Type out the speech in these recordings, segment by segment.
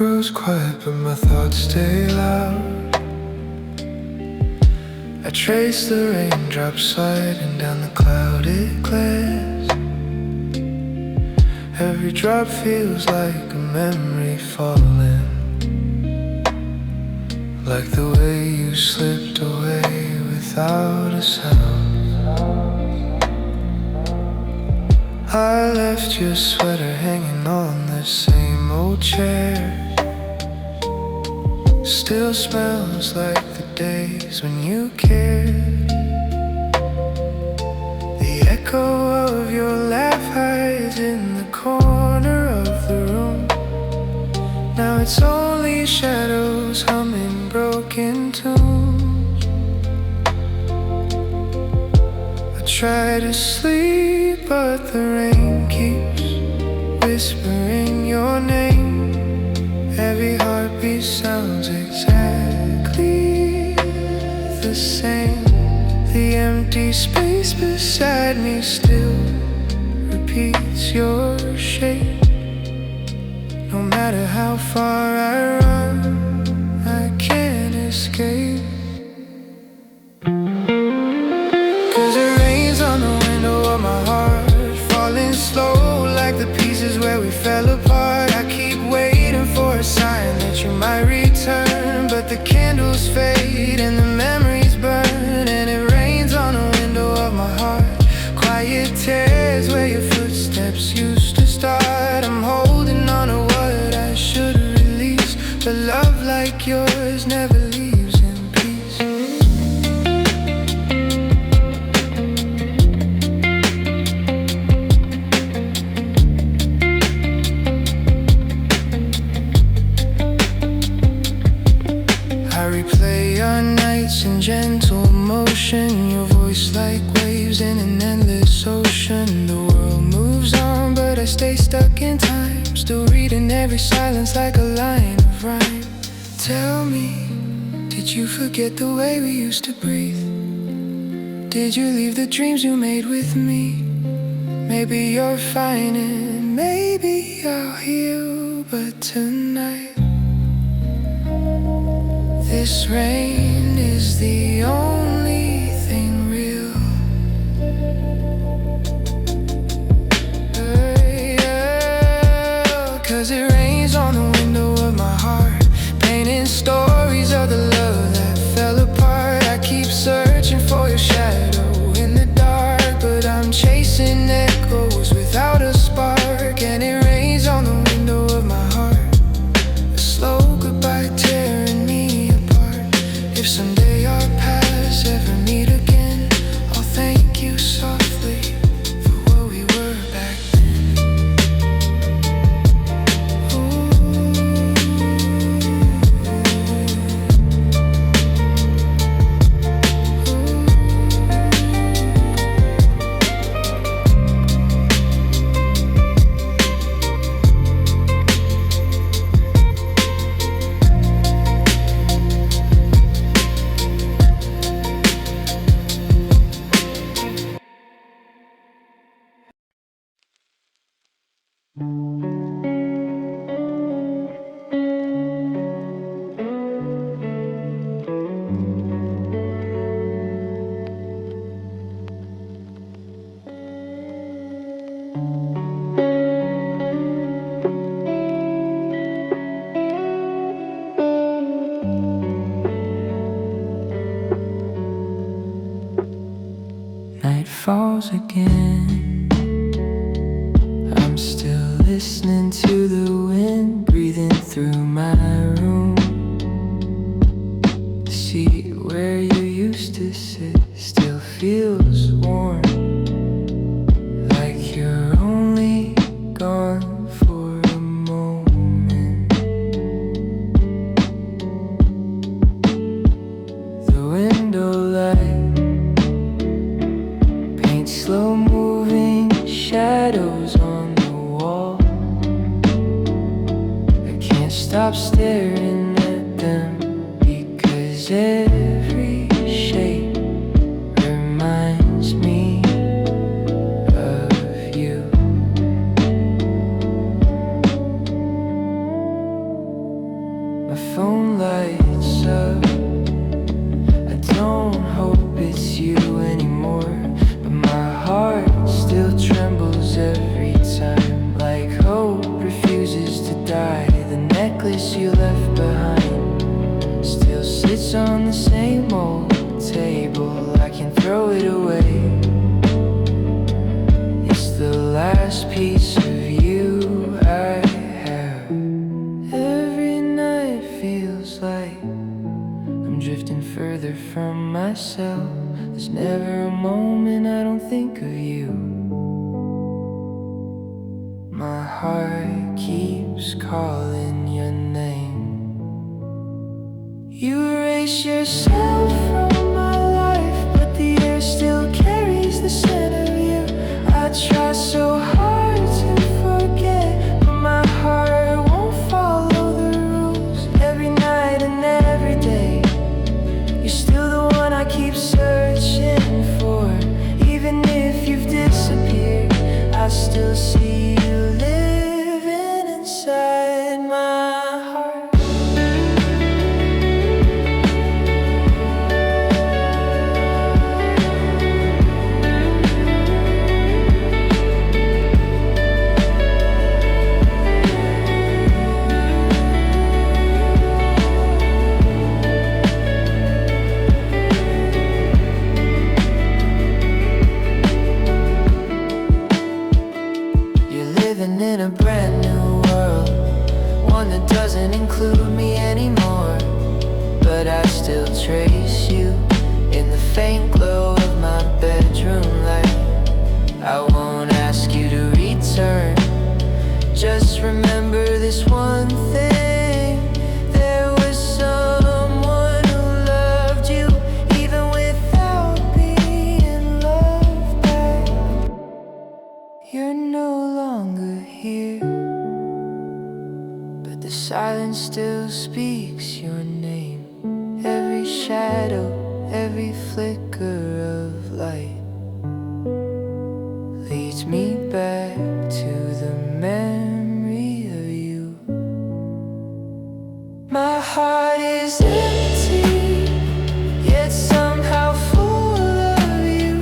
grows quiet, but my thoughts stay loud. I trace the raindrops sliding down the clouded glass. Every drop feels like a memory falling, like the way you slipped away without a sound. I left your sweater hanging on the same old chair. Still smells like the days when you cared. The echo of your laugh hides in the corner of the room. Now it's only shadows humming broken tunes. I try to sleep, but the rain keeps whispering your name. Every heartbeat sounds exactly the same. The empty space beside me still repeats your shape. No matter how far I run, I can't escape. 'Cause it rains on the window of my heart, falling slow like the pieces where we fell apart. I keep waiting for a sign that you might return, but the candles fade and the memories burn. And it rains on the window of my heart, quiet tears where your footsteps used to start. I'm holding on to what I should release, but love like yours never leaves in peace. I replay our nights in gentle motion, your voice like waves in an endless ocean. The world moves on, but I stay stuck in time, still reading every silence like a line of rhyme. Tell me, did you forget the way we used to breathe? Did you leave the dreams you made with me? Maybe you're fine and maybe I'll heal, but tonight this rain is the only thing real. 'Cause it rains on the window of my heart, painting stories of the love that fell apart. I keep searching for your shadow in the dark, but I'm chasing echoes without a spark. And it rains on the window of my heart, a slow goodbye tearing me apart. If someday our paths ever meet again, I'll thank you softly for what we were back then. Night falls again, I'm still listening to the wind breathing through my room. The seat where you used to sit still feels warm, like you're only gone for a moment. The window light paints slow-moving shadows on the wall. I can't stop staring at them, because every shape reminds me dishes on the same old table, I can throw it away. It's the last piece of you I have. Every night feels like I'm drifting further from myself. There's never a moment I don't think of you. My heart keeps calling your name. You erase yourself from my life, but the air still carries the scent of you. I try so hard to forget, but my heart won't follow the rules. Every night and every day, you're still the one I keep searching for. Even if you've disappeared, I still see you living inside my heart. In a brand new world, one that doesn't include me anymore. But I still trace you in the faint glow of my bedroom light. I won't ask you to return, just remember this one thing: there was someone who loved you, even without being loved back. You're no longer here, but the silence still speaks your name. Every shadow, every flicker of light leads me back to the memory of you. My heart is empty, yet somehow full of you.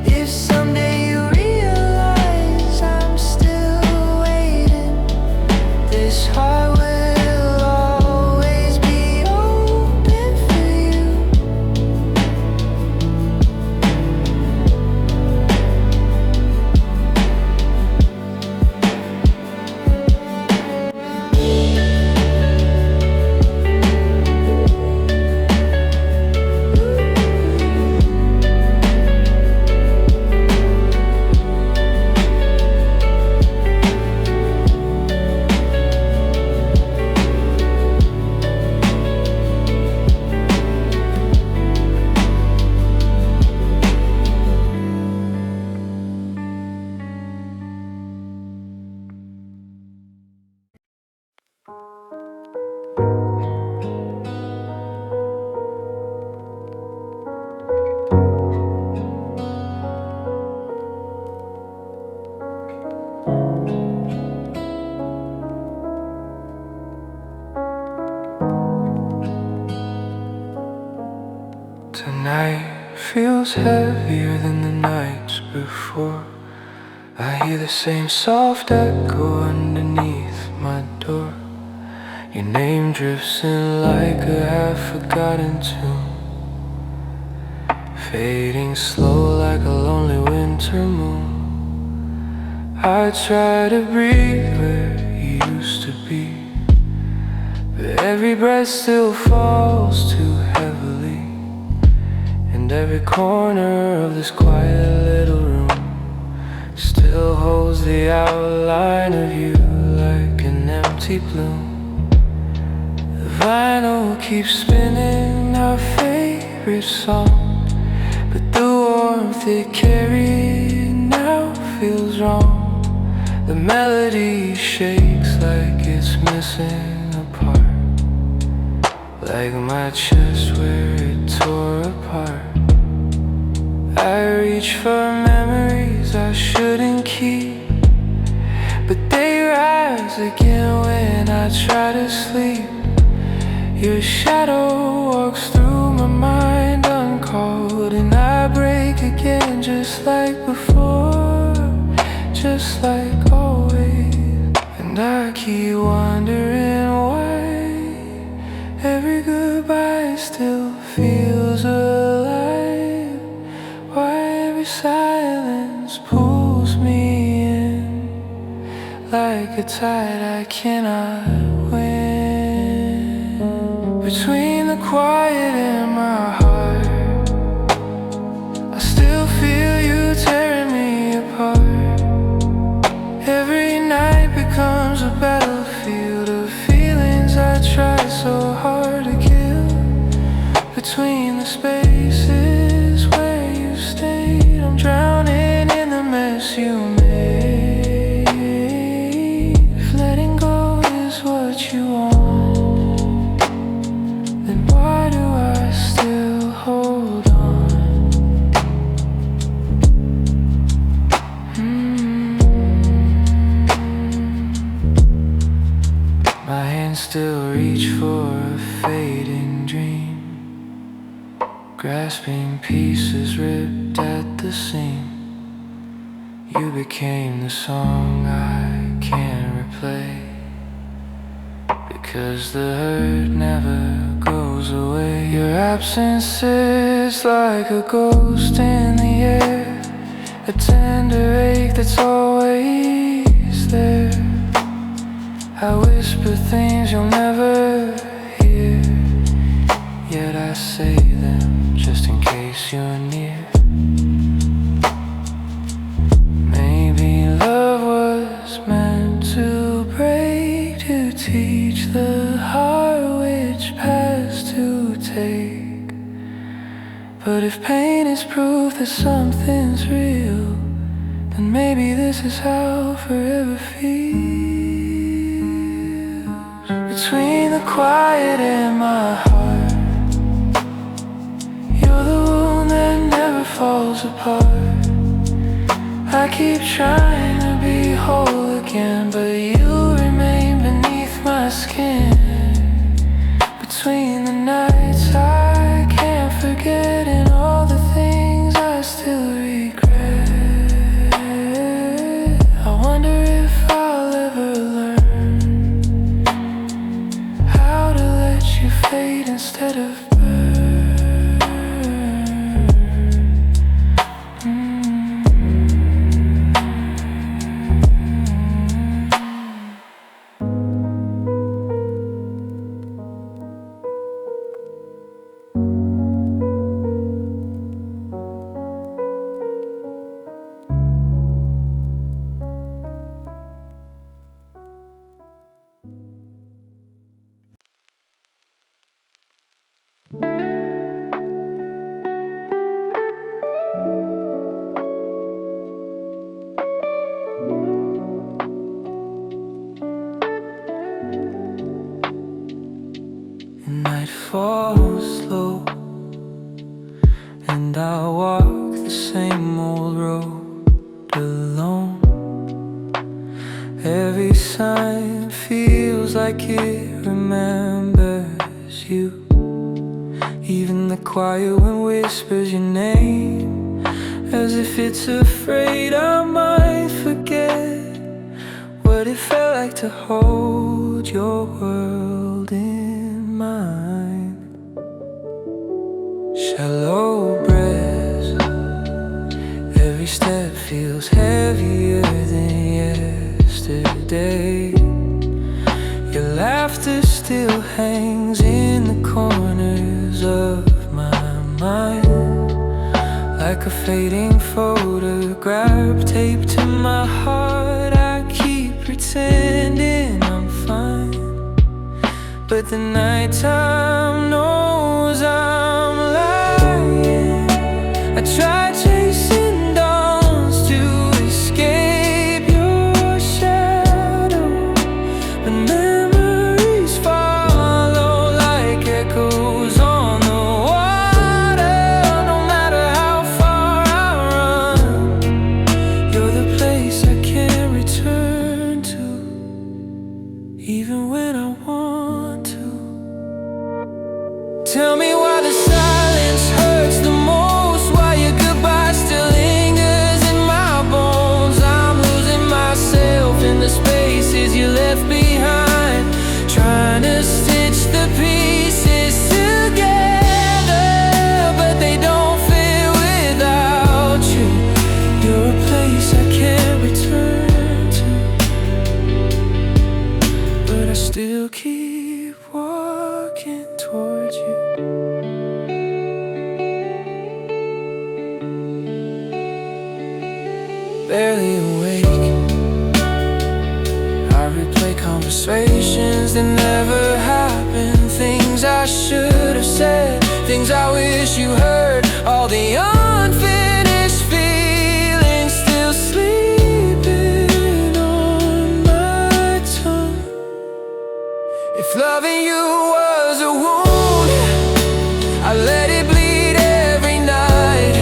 If someday you realize I'm still waiting, this heart will always be open for you. Tonight feels heavier than the nights before. I hear the same soft echo underneath my door. Your name drifts in like a half-forgotten tune, fading slow like a lonely winter moon. I try to breathe where you used to be, but every breath still falls too heavily. And every corner of this quiet little room still holds the outline of you like an empty bloom. The vinyl keeps spinning our favorite song, but the warmth it carried now feels wrong. The melody shakes like it's missing a part, like my chest where it tore apart. I reach for memories I shouldn't keep, but they rise again when I try to sleep. Your shadow walks through my mind uncalled, and I break again just like before, just like always. And I keep wondering why every goodbye still feels alive, why every silence pulls me in like a tide I cannot win. Between the quiet and my heart, I still feel you tearing me apart. Every night becomes a battlefield of feelings I try so hard to kill. Between the spaces where you stayed, I'm drowning in the mess you made. If letting go is what you want, then why do I still hold on? My hands still reach for a fading dream, grasping pieces ripped at the seam. You became the song I can't replay, because the hurt never goes away. Your absence is like a ghost in the air, a tender ache that's always there. I whisper things you'll never hear, yet I say them just in case you're near. Maybe love was meant to break, to teach the heart which path to take. But if pain is proof that something's real, then maybe this is how forever feels. Between the quiet and my heart, you're the wound that never falls apart. I keep trying to be whole again, but you remain beneath my skin. Between the nights I can't forget, and all the things I still regret, I wonder if I'll ever learn how to let you fade instead of night falls slow, and I walk the same old road alone. Every sign feels like it remembers you, even the quiet wind whispers your name, as if it's afraid I might forget what it felt like to hold your world in mine. Shallow breaths, every step feels heavier than yesterday. Your laughter still hangs in the corners of my mind, like a fading photograph taped to my heart. I keep pretending I'm fine, but the nighttime knows I'm lying. I try chasing dawns to escape your shadow, but memories follow like echoes on the water. No matter how far I run, you're the place I can't return to, even when I want to. barely awake. I replay conversations that never happened, things I should have said, things I wish you heard. All the unfinished feelings still sleeping on my tongue. If loving you was a wound, I let it bleed every night,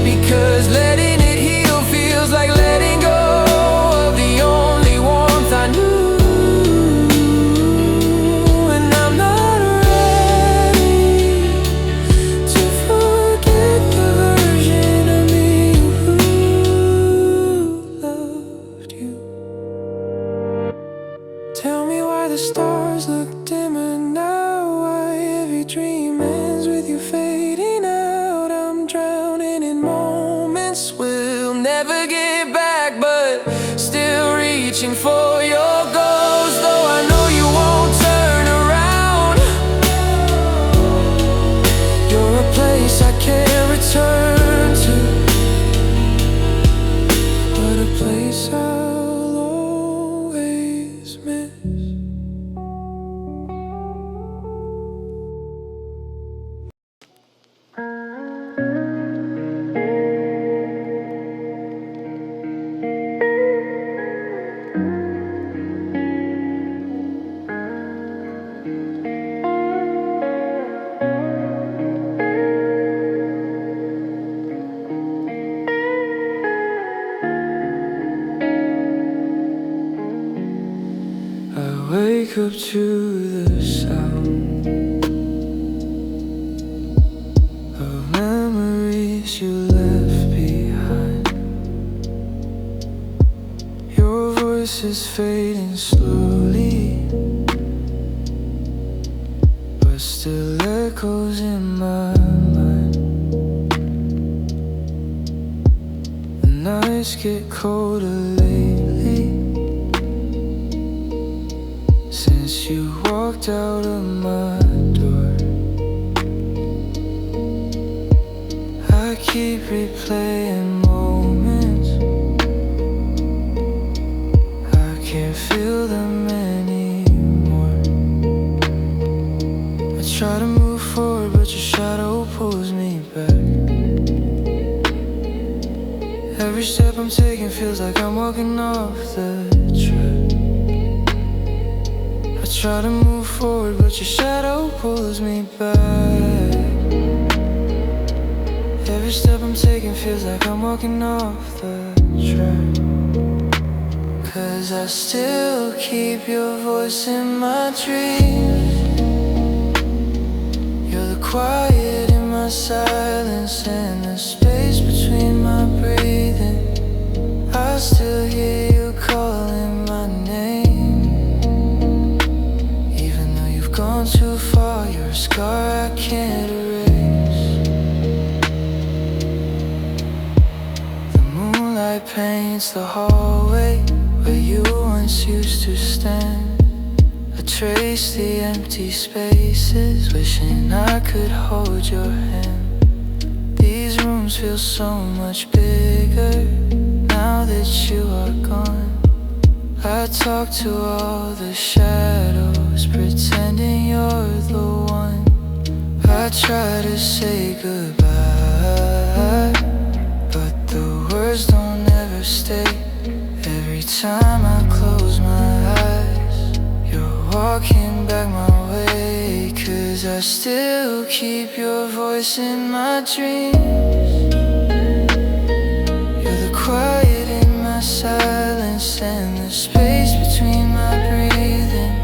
because letting it heal feels like letting go of the only warmth I knew. And I'm not ready to forget the version of me who loved you. Tell me why the stars look dimmer now, why every dream ends with you fading out. I'm drowning in moments we'll never get back, but still reaching for your ghost. Though I know you won't turn around, you're a place I can't return to, but a place I'll always miss. I wake up to the sound of memories you left behind. Your voice is fading slowly, but still echoes in my mind. The nights get colder lately, since you walked out of my door. I keep replaying moments, I can't feel them anymore. I try to move forward, but your shadow pulls me back. Every step I'm taking feels like I'm walking off the track. I try to move forward, but your shadow pulls me back. Every step I'm taking feels like I'm walking off the track. 'Cause I still keep your voice in my dreams. You're the quiet in my silence and the space between my breathing. I still hear you calling my name. Even though you've gone too far, you're a scar I can't erase. The moonlight paints the hallway where you once used to stand. I trace the empty spaces, wishing I could hold your hand. These rooms feel so much bigger now that you are gone. I talk to all the shadows, pretending you're the one. I try to say goodbye, but the words don't ever stay. Every time I close my eyes, you're walking back my way. 'Cause I still keep your voice in my dreams. You're the quiet in my silence and the space between my breathing.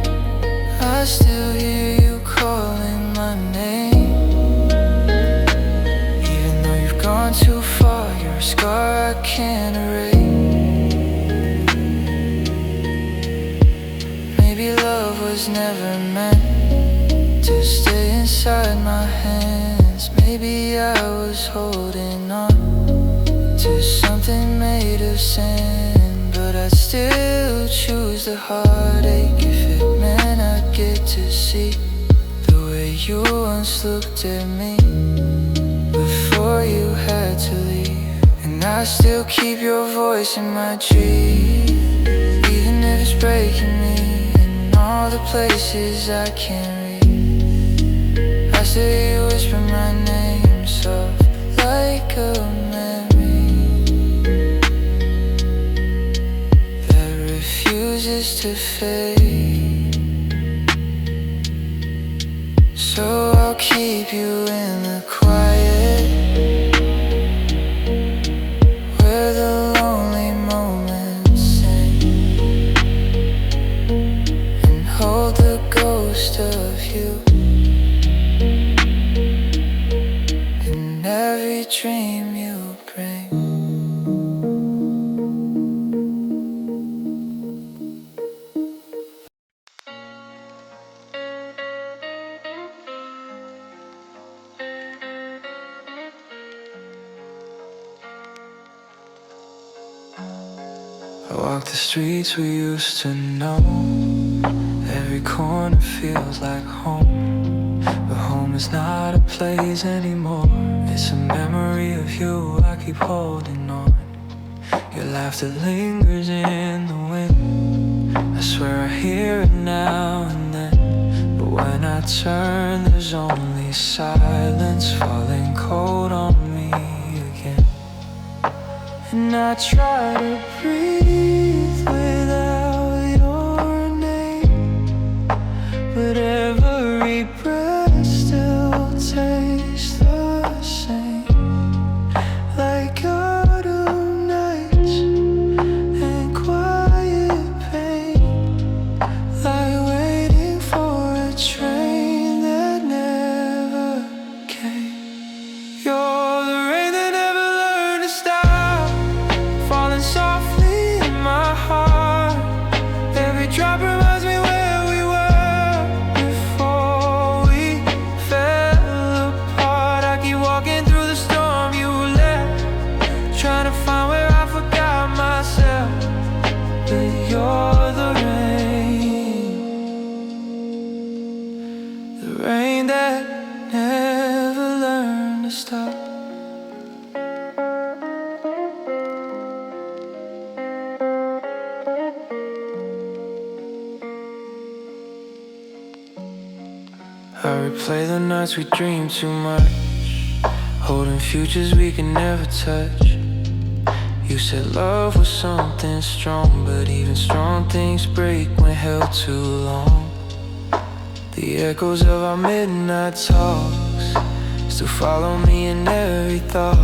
I still hear you calling my name. Even though you've gone too far, you're a scar I can't erase. Maybe love was never meant to stay inside my hands. Maybe I was holding on to something made of sand, but I'd still choose the heartache if it meant I'd get to see the way you once looked at me before you had to leave. And And I still keep your voice in my dreams, even if it's breaking me. In all the places I can't reach, I still hear you whisper my name, soft like a memory that refuses to fade. So I'll keep you in the quiet, where the lonely moments sing, and hold the ghost of you in every dream you bring. I walk the streets we used to know. Every corner feels like home, but home is not a place anymore. It's a memory of you I keep holding on. Your laughter lingers in the wind. I swear I hear it now and then, but when I turn there's only silence falling cold on me again. And I try to breathe without your name, but every breath still tastes the same, like autumn nights and quiet pain, like waiting for a train that never came. You're the rain that never learned to stop, falling softly in my heart. Every drop reminds me where we were before we fell apart. I keep walking through the storm you left, trying to find where I forgot myself. But you're the rain that never learned to stop. I replay the nights we dream too much, holding futures we can never touch. You said love was something strong, but even strong things break when held too long. The echoes of our midnight talks still follow me in every thought.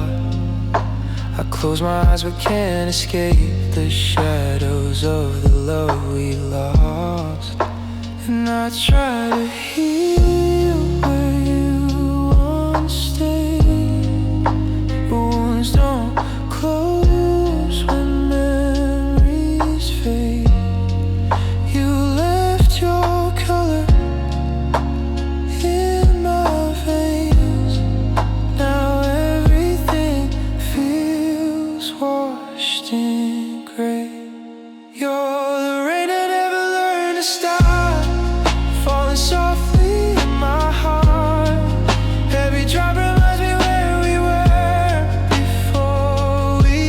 I close my eyes but can't escape the shadows of the love we lost. And I try to heal where you once stayed, but wounds don't close when memories fade. You left your color in my veins, now everything feels washed in gray. You're the rain that never learned to stop, falling softly in my heart. Every drop reminds me where we were before we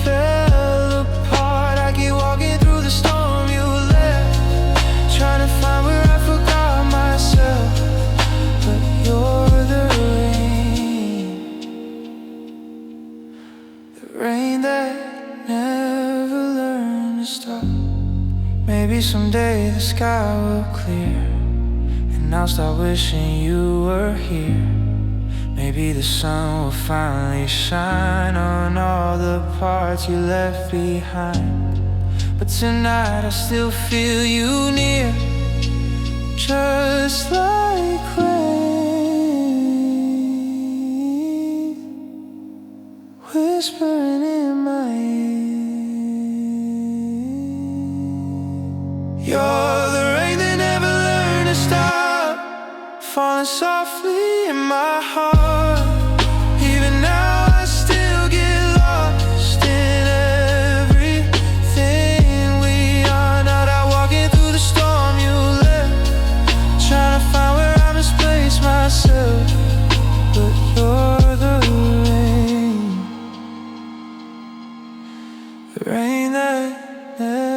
fell apart. I keep walking through the storm you left, trying to find where I forgot myself. But you're the rain that never learned to stop. Maybe someday the sky will clear, and I'll start wishing you were here. Maybe the sun will finally shine on all the parts you left behind. But tonight I still feel you near, just like rain whispering in my ear. You're the rain that never learned to stop, falling softly in my heart. Even now I still get lost in everything we are. Now that walking through the storm you left, trying to find where I misplaced myself. But you're the rain The rain that